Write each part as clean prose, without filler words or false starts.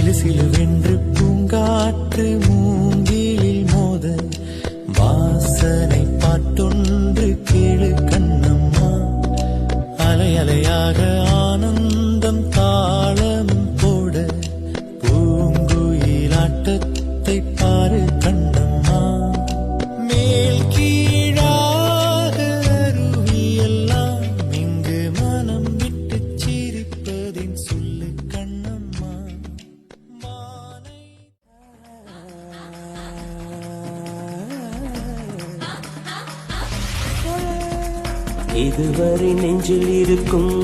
சிலு சிலுவென்று பூங்காற்று மூங்கிலில் மோத வாசனை பாட்டொன்று கேளு கண்ணம்மா. அலை அலையாக ஆனந்தம் தாளம் போட பூங்குயிலாட்டத்தை பாரு கண்ணம்மா. மேல் கீழாக அருவியெல்லாம் இங்கு மனம் விட்டு சிரிப்பதின் சொல்லு கண்ணம்மா. இதுவரை நெஞ்சில் இருக்கும்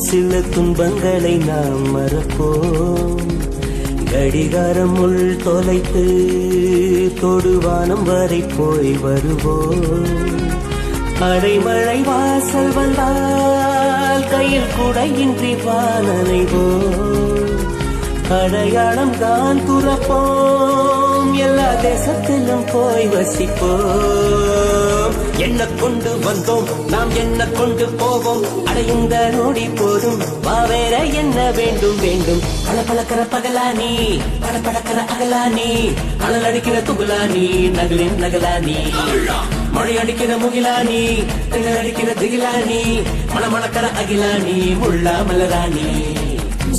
சில துன்பங்களை நாம் மறப்போம். கடிகாரம் உள் தொலைத்து தொடுவானம் வரை போய் வருவோம். அடைமழை வாசல் வந்தால் கையில் குடையின்றி வானனைவோம். அடையாளம் தான் துறப்போம், எல்லா தேசத்திலும் போய் வசிப்போம். என்ன கொண்டு வந்தோம் நாம் என்ன கொண்டு போவோம், அடையுந்த நோடி போதும் வா வேற என்ன வேண்டும் வேண்டும். பளபளக்கிற பகலானி படபடக்கிற அகலானி, அனல் அடிக்கிற துகுலானி நகலின் நகலானி, மழை அடிக்கிற முகிலானி திகழ் அடிக்கிற திகிலானி, மணமணக்கிற அகிலானி முள்ளா மலராணி.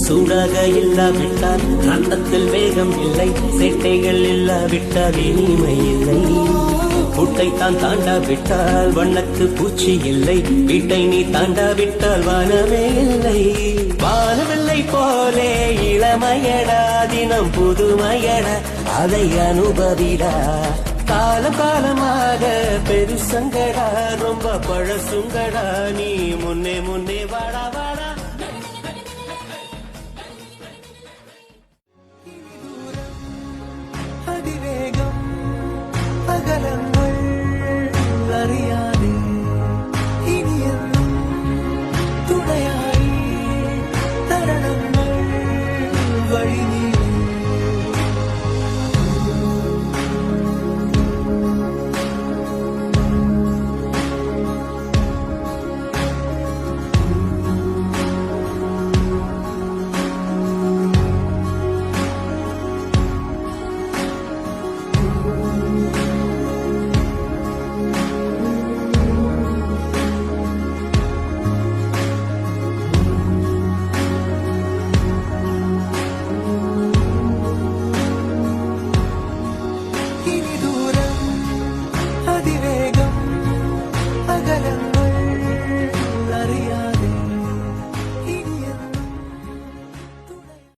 சூடாக இல்லாவிட்டால் அந்தத்தில் வேகம் இல்லை, சேட்டைகள் இல்லாவிட்டால் இனிமை இல்லை. கூட்டைத்தான் தாண்டாவிட்டால் வண்ணத்து பூச்சி இல்லை, வீட்டை நீ தாண்டாவிட்டால் வானமே இல்லை. வானவில்லை போலே இளமையடா, தினம் புதுமையடா, அதை அனுபவிடா. காலம் காலமாக பெருசங்கடா, ரொம்ப பழசுங்கடா, நீ முன்னே முன்னே வாடா வாடா.